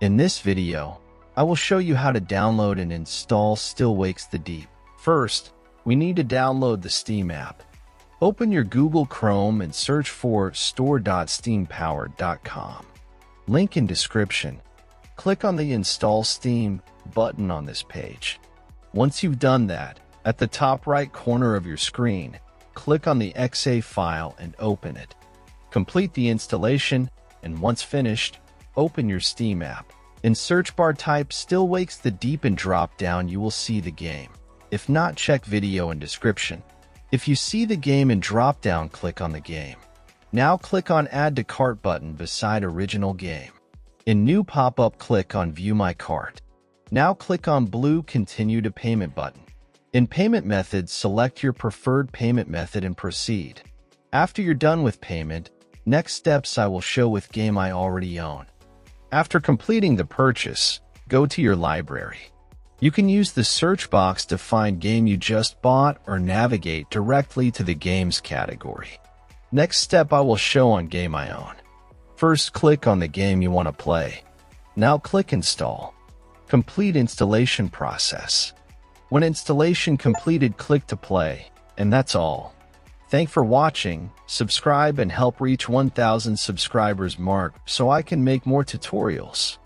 In this video, I will show you how to download and install Still Wakes the Deep. First, we need to download the Steam app. Open your Google Chrome and search for store.steampowered.com. Link in description. Click on the Install Steam button on this page. Once you've done that, at the top right corner of your screen, click on the .exe file and open it. Complete the installation, and once finished, open your Steam app. In search bar type Still Wakes the Deep and drop down you will see the game. If not, check video in description. If you see the game in drop down, click on the game. Now click on Add to Cart button beside original game. In new pop-up, click on View My Cart. Now click on blue Continue to Payment button. In payment methods, select your preferred payment method and proceed. After you're done with payment, next steps I will show with game I already own. After completing the purchase, go to your library. You can use the search box to find game you just bought or navigate directly to the games category. Next step I will show on game I own. First, click on the game you want to play. Now click Install. Complete installation process. When installation completed, click to play, and that's all. Thanks for watching. Subscribe and help reach 1,000 subscribers mark so I can make more tutorials.